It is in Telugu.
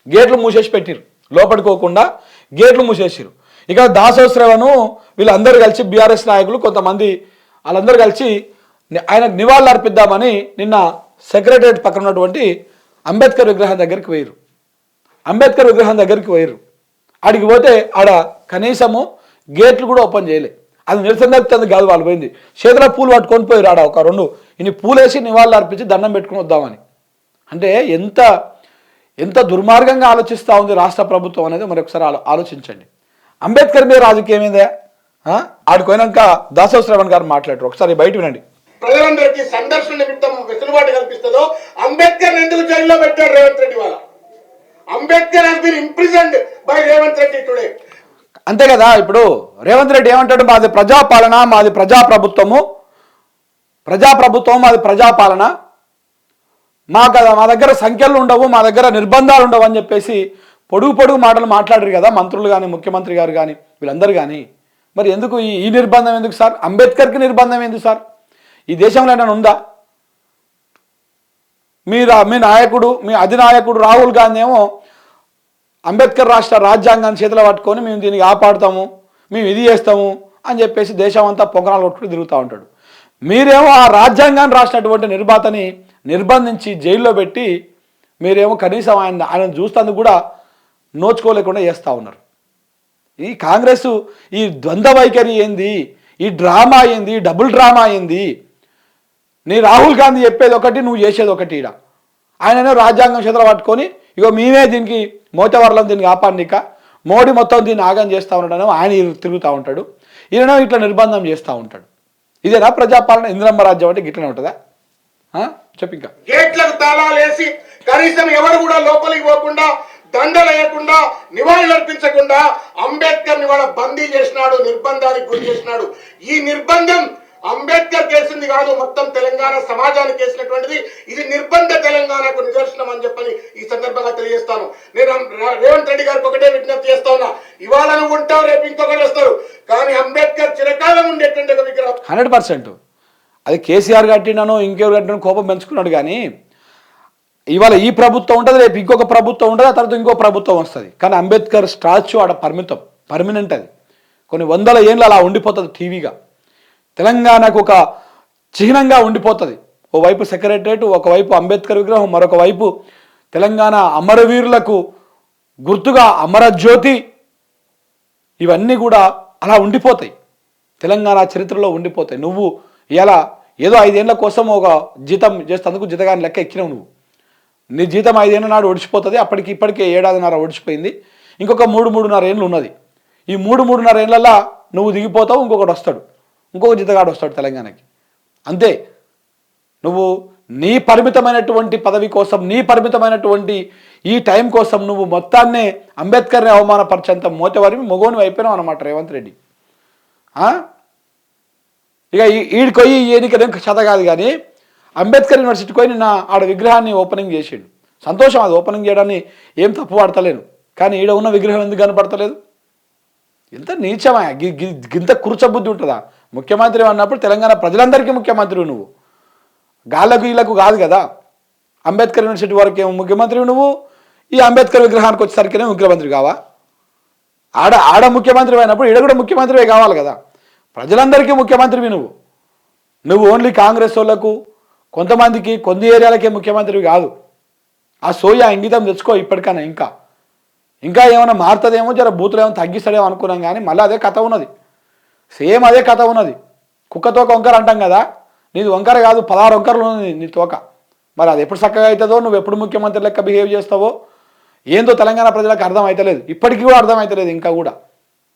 గేట్లు మూసేసి పెట్టిరు, లోపడుకోకుండా గేట్లు మూసేసిరు. ఇక దాసోశ్రవను వీళ్ళందరూ కలిసి బీఆర్ఎస్ నాయకులు కొంతమంది వాళ్ళందరూ కలిసి ఆయనకు నివాళులు అర్పిద్దామని నిన్న సెక్రటరియట్ పక్కన ఉన్నటువంటి అంబేద్కర్ విగ్రహం దగ్గరికి పోయారు. అంబేద్కర్ విగ్రహం దగ్గరికి పోయారు. ఆడికి పోతే ఆడ కనీసము గేట్లు కూడా ఓపెన్ చేయలే. అది నిరసన కాదు, వాళ్ళు పోయింది చేతిలో పూలు పట్టుకొని పోయారు. ఆడ ఒక 2 ఇన్ని పూలేసి నివాళులు అర్పించి దండం పెట్టుకుని వద్దామని. అంటే ఎంత ఎంత దుర్మార్గంగా ఆలోచిస్తూ ఉంది రాష్ట్ర ప్రభుత్వం అనేది మరొకసారి ఆలోచించండి. అంబేద్కర్ మీద రాజకీయం ఏందే? ఆడిపోయినాక దాసోశ్రవణ్ గారు మాట్లాడారు, ఒకసారి బయట వినండి. ప్రజలందరికీ సందర్శన నిమిత్తం వెసులుబాటు కల్పిస్తుందో అంబేద్కర్ ఎందుకు జైల్లో పెట్టారు రేవంత్ రెడ్డి? వాళ్ళ Ambedkar has been imprisoned by Revanth Reddy today. అంతే కదా. ఇప్పుడు రేవంత్ రెడ్డి ఏమంటాడు, మాది ప్రజాపాలన, మాది ప్రజాప్రభుత్వము, మాది ప్రజాపాలన, మా దగ్గర సంఖ్యలు ఉండవు, మా దగ్గర నిర్బంధాలు ఉండవు అని చెప్పేసి పొడుగు మాటలు మాట్లాడారు కదా మంత్రులు కానీ ముఖ్యమంత్రి గారు కానీ వీళ్ళందరూ కానీ. మరి ఎందుకు ఈ నిర్బంధం ఎందుకు సార్? అంబేద్కర్కి నిర్బంధం ఎందుకు సార్? ఈ దేశంలో ఏమైనా ఉందా? మీ నాయకుడు, మీ అధినాయకుడు రాహుల్ గాంధీ ఏమో అంబేద్కర్ రాష్ట్ర రాజ్యాంగాన్ని చేతిలో పట్టుకొని మేము దీన్ని కాపాడుతాము, మేము ఇది చేస్తాము అని చెప్పేసి దేశం అంతా పొంగనాలు కొట్టుకుని తిరుగుతూ ఉంటాడు. మీరేమో ఆ రాజ్యాంగాన్ని రాసినటువంటి నిర్మాతని నిర్బంధించి జైల్లో పెట్టి మీరేమో కనీసం ఆయన చూస్తేందుకు కూడా నోచుకోలేకుండా చేస్తూ ఉన్నారు. ఈ కాంగ్రెస్ ఈ ద్వంద్వ వైఖరి ఏంది, ఈ డ్రామా ఏంది, ఈ డబుల్ డ్రామా ఏంది? నీ రాహుల్ గాంధీ చెప్పేది ఒకటి, నువ్వు చేసేది ఒకటి. ఆయననే రాజ్యాంగం చేతులు పట్టుకొని ఇగో మేమే దీనికి మోతవర్లం దీన్ని కాపాడిక, మోడీ మొత్తం దీన్ని ఆగం చేస్తూ ఉంటాడు, ఆయన తిరుగుతూ ఉంటాడు, ఈయన ఇట్లా నిర్బంధం చేస్తూ ఉంటాడు. ఇదేనా ప్రజాపాలన? ఇందిరమ్మ రాజ్యం అంటే గిట్లనే ఉంటుందా? చెప్పు. ఇంకా గేట్లకు తాళాలు వేసి కనీసం ఎవరు కూడా లోపలికి పోకుండా, దండలు వేయకుండా, నివాళులు అర్పించకుండా అంబేద్కర్ ని వాళ్ళ బందీ చేసినాడు, నిర్బంధానికి గురి చేసినాడు. ఈ నిర్బంధం అంబేద్కర్ కేసింది కాదు, మొత్తం తెలంగాణ సమాజానికి కేసినటువంటిది. ఇది నిర్బంధ తెలంగాణకు నిదర్శనం అని చెప్పని ఈ సందర్భంగా తెలియజేస్తాను. నేను రేవంత్ రెడ్డి గారికి ఒకటే విజ్ఞప్తి చేస్తా ఉన్నా, ఇవాళ నువ్వు ఉంటావు, రేపు ఇంకొకరు వస్తారు, కానీ అంబేద్కర్ చిరకాలం ఉండేటువంటి ఒక విగ్రహం 100%. అది కేసీఆర్ కట్టినాను ఇంకెవరు కట్టిన కోపం పెంచుకున్నాడు. కానీ ఇవాళ ఈ ప్రభుత్వం ఉంటుంది, రేపు ఇంకొక ప్రభుత్వం ఉంటుంది, ఆ తర్వాత ఇంకో ప్రభుత్వం వస్తుంది. కానీ అంబేద్కర్ స్టాచ్యూ ఆడ పర్మనెంట్. అది కొన్ని 100 ఏళ్ళు అలా ఉండిపోతుంది టీవీగా. తెలంగాణకు ఒక చిహ్నంగా ఉండిపోతుంది. ఓవైపు సెక్రటరేట్, ఒకవైపు అంబేద్కర్ విగ్రహం, మరొక వైపు తెలంగాణ అమరవీరులకు గుర్తుగా అమరజ్యోతి. ఇవన్నీ కూడా అలా ఉండిపోతాయి, తెలంగాణ చరిత్రలో ఉండిపోతాయి. నువ్వు ఇలా ఏదో 5 ఏళ్ల కోసం ఒక జీతం చేస్తేందుకు జీతగాని లెక్క ఎక్కినావు. నువ్వు నీ జీతం 5 ఏళ్ళ నాడు ఒడిచిపోతుంది. ఇప్పటికే 7.5 ఒడిచిపోయింది. ఇంకొక 3.5 ఏళ్ళు ఉన్నది. ఈ 3.5 ఏళ్ళల్లో నువ్వు దిగిపోతావు, ఇంకొకటి వస్తాడు, ఇంకొక జీతగాడు వస్తాడు తెలంగాణకి. అంతే. నువ్వు నీ పరిమితమైనటువంటి పదవి కోసం, నీ పరిమితమైనటువంటి ఈ టైం కోసం నువ్వు మొత్తాన్నే అంబేద్కర్ని అవమానపరిచేంత మోతవారి మొగోని అయిపోయినావు అన్నమాట రేవంత్ రెడ్డి. ఇక ఈడికి పోయి ఎన్నికలేం కథ కాదు. కానీ అంబేద్కర్ యూనివర్సిటీకి పోయి నిన్న ఆడ విగ్రహాన్ని ఓపెనింగ్ చేసిండు. సంతోషం, అది ఓపెనింగ్ చేయడాన్ని ఏం తప్పు పడతలేను. కానీ ఈడ ఉన్న విగ్రహం ఎందుకు కనపడతలేదు? ఎంత నీచమా, గింత కురుచబుద్ధి ఉంటుందా? ముఖ్యమంత్రి అన్నప్పుడు తెలంగాణ ప్రజలందరికీ ముఖ్యమంత్రి నువ్వు, గాళ్ళకు వీళ్ళకు కాదు కదా. అంబేద్కర్ యూనివర్సిటీ వరకు ఏమో ముఖ్యమంత్రి నువ్వు, ఈ అంబేద్కర్ విగ్రహానికి వచ్చేసరికినే ముఖ్యమంత్రి కావా? ఆడ ముఖ్యమంత్రి అయినప్పుడు ఈడ కూడా ముఖ్యమంత్రివే కావాలి కదా. ప్రజలందరికీ ముఖ్యమంత్రివి నువ్వు ఓన్లీ కాంగ్రెస్ వాళ్ళకు కొంతమందికి కొన్ని ఏరియాలకే ముఖ్యమంత్రివి కాదు. ఆ సోయా ఇంగితం తెచ్చుకో ఇప్పటికైనా. ఇంకా ఏమైనా మారుతుందేమో, జర బూతులు ఏమో తగ్గిస్తాడేమో అనుకున్నాం. కానీ మళ్ళీ అదే కథ ఉన్నది, సేమ్ అదే కథ ఉన్నది. కుక్కతోక వంకర అంటాం కదా, నీది వంకర కాదు, 16 వంకరలు ఉన్నది నీ తోక. మరి అది ఎప్పుడు చక్కగా అవుతుందో, నువ్వు ఎప్పుడు ముఖ్యమంత్రి లెక్క బిహేవ్ చేస్తావో ఏందో తెలంగాణ ప్రజలకు అర్థం అవుతలేదు. ఇప్పటికీ కూడా అర్థం అవుతలేదు ఇంకా కూడా.